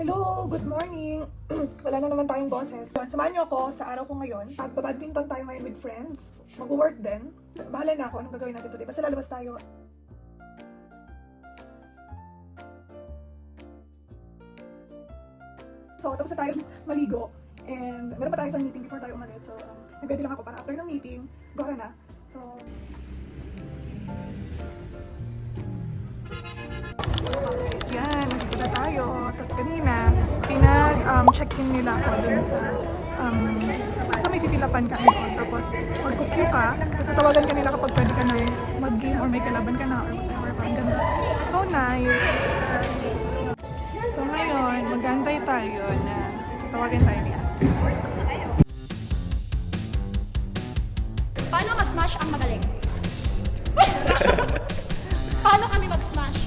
Hello! Good morning! Wala na naman tayong boses. Samahan niyo ako sa araw ko ngayon. At babadminton tayo ngayon with friends. Mag-work din. Bahala na ako anong gagawin natin today. Basta lalabas tayo. So, tapos na tayo maligo. And meron pa tayo isang meeting before tayo umalis. So, nag-ready lang ako para after ng meeting, gora na. So, yan, nandito na tayo. Tapos kanina, pinag-check-in nila ako dun sa basta may pipilapan ka doon. Tapos mag-queue ka, tapos tawagan ka nila kapag pwede ka nang mag-game or may kalaban ka na or whatever. Parang ganun. So nice. So ngayon, mag-antay tayo na tawagan tayo niya. Paano mag-smash ang magaling? Paano kami mag-smash?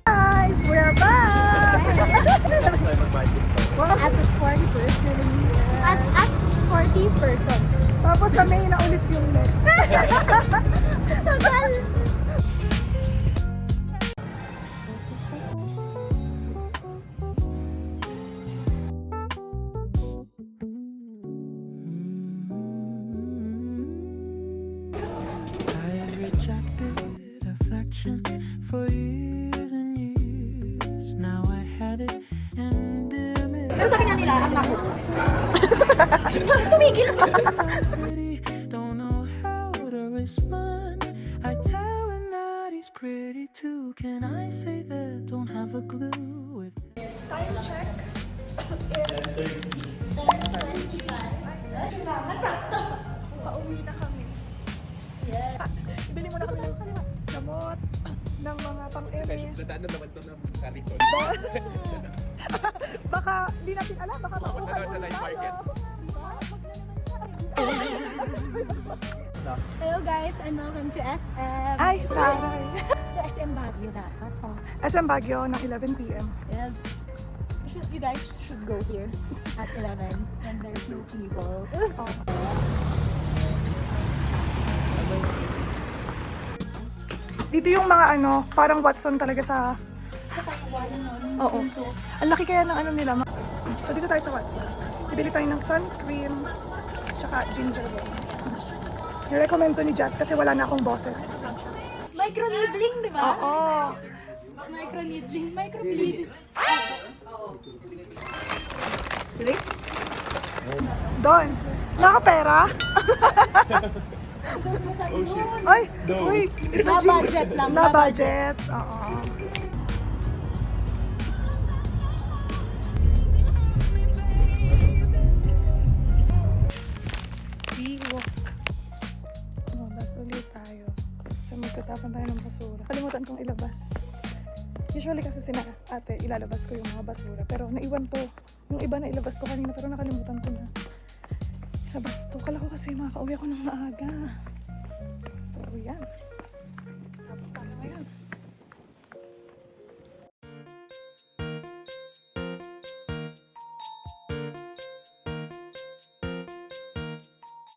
Guys, we're back! As a sporty person. As sporty persons. Tapos sa May na ulit yung next. Tagal! Rejected affection for years and years. Now I had it and Pero sabi nga nila, ang naku. Tumigil ka! pretty. Don't know how to respond. I tell him that he's pretty too. Can I say that? Don't have a clue with Time check. Pauwi na kami. Bili mo na kami ng gamot, ng mga pang-eme. Nadaanan naman to ng Kalison. Baka, di natin alam, baka makuha sa ulit night tayo. market. Hello guys, and welcome to SM. Ay, taray. To SM Baguio dapat. Oh. SM Baguio ng 11 p.m. Yes. You guys should go here at 11 when there's no people. Dito yung mga ano, parang Watson talaga sa... Oo. Ang laki kaya ng ano nila. So dito tayo sa Watson. Bibili tayo ng sunscreen, tsaka ginger ale. I-recommend to ni Jazz kasi wala na akong boses. Micro-needling, di ba? Oo. Micro-needling, micro-bleed. Don, nakapera? Ay, uy, it's a Na jinx. budget lang, Na na budget. Oo. Biwak. Labas ulit tayo. So magtatapon tayo ng basura. Kalimutan kong ilabas. Usually kasi sina ate, ilalabas ko yung mga basura. Pero naiwan to. Yung iba na ilabas ko kanina pero nakalimutan ko na. Ilabas to. Kala ko kasi makakauwi ako ng maaga. So yan.